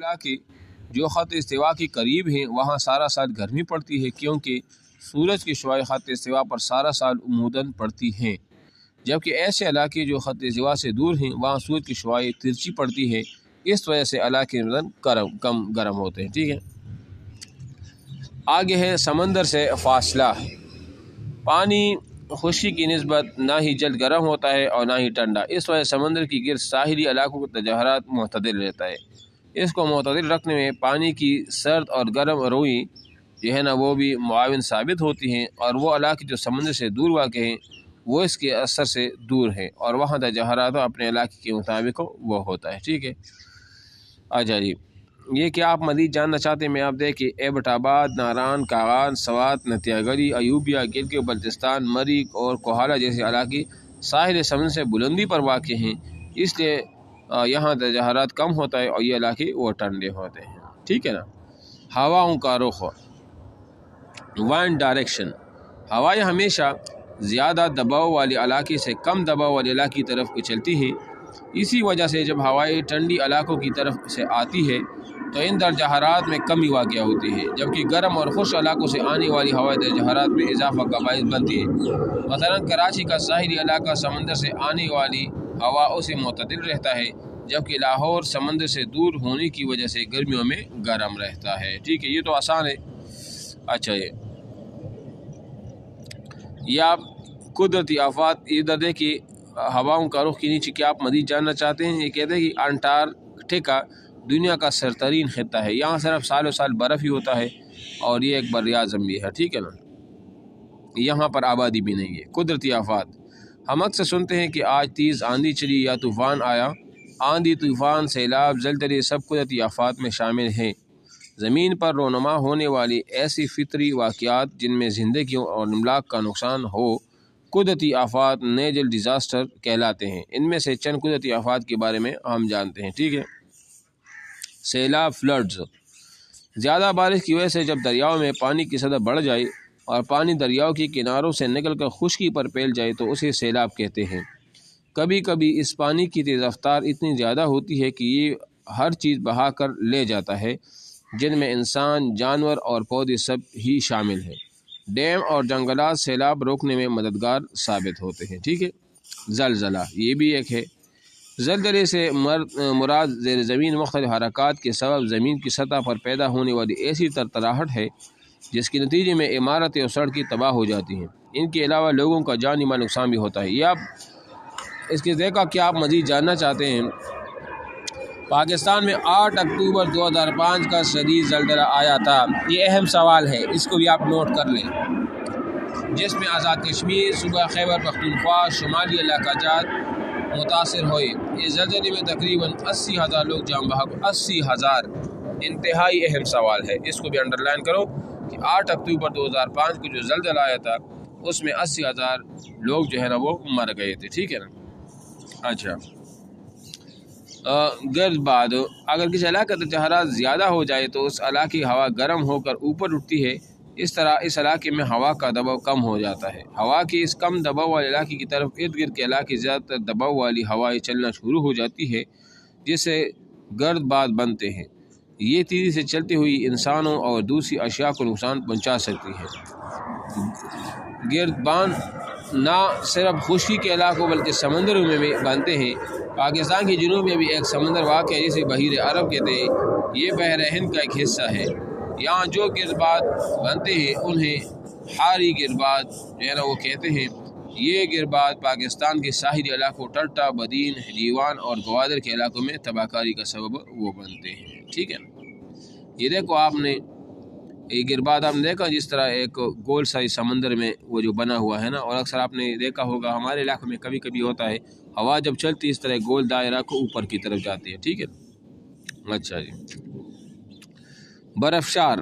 علاقے جو خط استوا کے قریب ہیں وہاں سارا سال گرمی پڑتی ہے، کیونکہ سورج کی شعاعیں خط استوا پر سارا سال عموداً پڑتی ہیں، جبکہ ایسے علاقے جو خط استوا سے دور ہیں وہاں سورج کی شعاعیں ترچھی پڑتی ہے، اس وجہ سے علاقے کم گرم ہوتے ہیں۔ ٹھیک ہے، آگے ہے سمندر سے فاصلہ۔ پانی خشکی کی نسبت نہ ہی جلد گرم ہوتا ہے اور نہ ہی ٹھنڈا، اس وجہ سمندر کی گرد ساحلی علاقوں کا تجہرات معتدل رہتا ہے۔ اس کو معتدل رکھنے میں پانی کی سرد اور گرم روئی جو ہے نا وہ بھی معاون ثابت ہوتی ہیں، اور وہ علاقے جو سمندر سے دور واقع ہیں وہ اس کے اثر سے دور ہیں، اور وہاں تجہرات اپنے علاقے کے مطابق وہ ہوتا ہے۔ ٹھیک ہے، اچھا جی، یہ کیا آپ مزید جاننا چاہتے ہیں؟ میں آپ دیکھیں ایبٹ آباد، ناران، کاغان، سوات، نتیہ گری، ایوبیہ، گلگت بلتستان، مریخ اور کوہالہ جیسے علاقے ساحل سمندر سے بلندی پر واقع ہیں، اس لیے یہاں تجہرات کم ہوتا ہے اور یہ علاقے وہ ٹھنڈے ہوتے ہیں۔ ٹھیک ہے نا، ہواؤں کا رخ، وائنڈ ڈائریکشن۔ ہوائیں ہمیشہ زیادہ دباؤ والے علاقے سے کم دباؤ والے علاقے کی طرف چلتی ہیں، اسی وجہ سے جب ہوائیں ٹھنڈی علاقوں کی طرف سے آتی ہے تو ان درجہ حرارت میں کمی واقع ہوتی ہے، جبکہ گرم اور خشک علاقوں سے آنے والی ہوائیں درجہ حرارت میں اضافہ کا باعث بنتی ہے۔ مثلا کراچی کا ساحلی علاقہ سمندر سے آنے والی ہواؤں سے معتدل رہتا ہے، جبکہ لاہور سمندر سے دور ہونے کی وجہ سے گرمیوں میں گرم رہتا ہے۔ ٹھیک ہے، یہ تو آسان ہے۔ اچھا، یہ آپ قدرتی آفات ادھر دیکھیے، ہواؤں کا رخ کے نیچے کیا آپ مزید جاننا چاہتے ہیں؟ یہ کہتے ہیں کہ انٹارکٹیکا دنیا کا سرترین خطہ ہے، یہاں صرف سال و سال برف ہی ہوتا ہے اور یہ ایک بر اعظم بھی ہے۔ ٹھیک ہے نا، یہاں پر آبادی بھی نہیں ہے۔ قدرتی آفات، ہم اکثر سنتے ہیں کہ آج تیز آندھی چلی یا طوفان آیا۔ آندھی، طوفان، سیلاب، زلزلے سب قدرتی آفات میں شامل ہیں۔ زمین پر رونما ہونے والی ایسی فطری واقعات جن میں زندگیوں اور املاک کا نقصان ہو قدرتی آفات نیچرل ڈیزاسٹر کہلاتے ہیں۔ ان میں سے چند قدرتی آفات کے بارے میں ہم جانتے ہیں۔ ٹھیک ہے، سیلاب، فلڈز، زیادہ بارش کی وجہ سے جب دریاؤں میں پانی کی سطح بڑھ جائے اور پانی دریاؤں کے کناروں سے نکل کر خشکی پر پھیل جائے تو اسے سیلاب کہتے ہیں۔ کبھی کبھی اس پانی کی تیز رفتار اتنی زیادہ ہوتی ہے کہ یہ ہر چیز بہا کر لے جاتا ہے، جن میں انسان، جانور اور پودے سب ہی شامل ہیں۔ ڈیم اور جنگلات سیلاب روکنے میں مددگار ثابت ہوتے ہیں۔ ٹھیک ہے، زلزلہ، یہ بھی ایک ہے۔ زلزلے سے مراد زیر زمین مختلف حرکات کے سبب زمین کی سطح پر پیدا ہونے والی ایسی ترتراہٹ ہے جس کے نتیجے میں عمارتیں اور سڑکیں تباہ ہو جاتی ہیں۔ ان کے علاوہ لوگوں کا جانی مال نقصان بھی ہوتا ہے۔ یہ آپ اس کے دیکھا کیا آپ مزید جاننا چاہتے ہیں؟ پاکستان میں 8 اکتوبر 2005 کا شدید زلزلہ آیا تھا، یہ اہم سوال ہے، اس کو بھی آپ نوٹ کر لیں، جس میں آزاد کشمیر، صوبہ خیبر پختونخوا، شمالی علاقہ جات متاثر ہوئے۔ اس زلزلے میں تقریباً 80,000 لوگ جان بحق ہوئے۔ 80,000 انتہائی اہم سوال ہے، اس کو بھی انڈر لائن کرو کہ 8 اکتوبر 2005 کو جو زلزلہ آیا تھا اس میں 80,000 لوگ جو ہے نا وہ مر گئے تھے۔ ٹھیک ہے نا، اچھا، گرد باد، اگر کسی علاقے کا تجہرات زیادہ ہو جائے تو اس علاقے کی ہوا گرم ہو کر اوپر اٹھتی ہے، اس طرح اس علاقے میں ہوا کا دباؤ کم ہو جاتا ہے۔ ہوا کی اس کم دباؤ والے علاقے کی طرف ارد گرد کے علاقے زیادہ تر دباؤ والی ہوائیں چلنا شروع ہو جاتی ہے، جس سے گرد باد بنتے ہیں۔ یہ تیزی سے چلتی ہوئی انسانوں اور دوسری اشیاء کو نقصان پہنچا سکتی ہے۔ گرد باد نہ صرف خشکی کے علاقوں بلکہ سمندروں میں بھی بنتے ہیں۔ پاکستان کے جنوب میں بھی ایک سمندر واقع ہے جسے بحیر عرب کہتے ہیں، یہ بحر ہند کا ایک حصہ ہے۔ یہاں جو گرد باد بنتے ہیں انہیں حاری گرد باد جو ہے نا وہ کہتے ہیں۔ یہ گرد باد پاکستان کے ساحلی علاقوں ٹٹا، بدین، حیوان اور گوادر کے علاقوں میں تباہ کاری کا سبب وہ بنتے ہیں۔ ٹھیک ہے نا، یہ دیکھو آپ نے یہ گرد باد آپ نے دیکھا جس طرح ایک گول سائز سمندر میں وہ جو بنا ہوا ہے نا، اور اکثر آپ نے دیکھا ہوگا ہمارے علاقے میں کبھی کبھی ہوتا ہے، ہوا جب چلتی اس طرح گول دائرہ کو اوپر کی طرف جاتی ہے۔ ٹھیک ہے، اچھا جی، برفشار،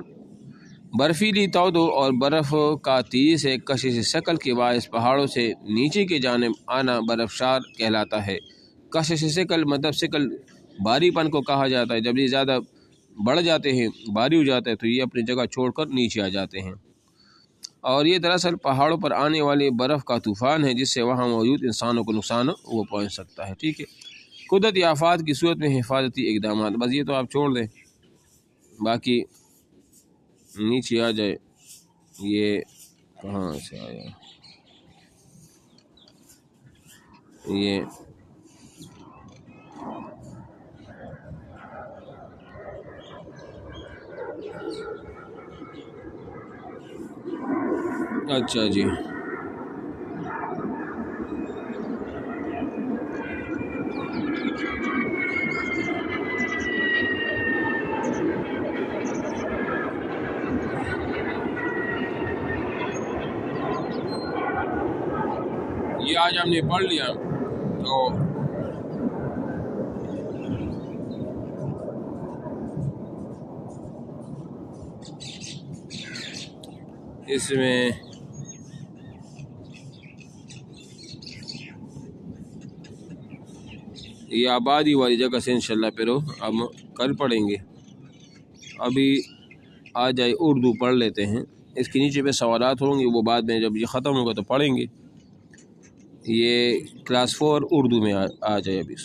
برفیلی تودوں اور برف کا تیزی سے کشش شکل کے باعث پہاڑوں سے نیچے کی جانب آنا برفشار کہلاتا ہے۔ کشش شکل مطلب شکل بھاری پن کو کہا جاتا ہے۔ جب یہ زیادہ بڑھ جاتے ہیں، بھاری ہو جاتے ہیں تو یہ اپنی جگہ چھوڑ کر نیچے آ جاتے ہیں، اور یہ دراصل پہاڑوں پر آنے والے برف کا طوفان ہے جس سے وہاں موجود انسانوں کو نقصان وہ پہنچ سکتا ہے۔ ٹھیک ہے، قدرتی آفات کی صورت میں حفاظتی اقدامات، بس یہ تو آپ چھوڑ دیں، باقی نیچے آ جائے، یہ کہاں سے آیا، یہ اچھا جی، یہ آج ہم نے پڑھ لیا تو اس میں یہ آبادی والی جگہ سے انشاءاللہ پھر ہم کل پڑھیں گے۔ ابھی آ جائے اردو پڑھ لیتے ہیں، اس کے نیچے پہ سوالات ہوں گے، وہ بعد میں جب یہ ختم ہوگا تو پڑھیں گے۔ یہ کلاس 4 اردو میں آ جائے ابھی۔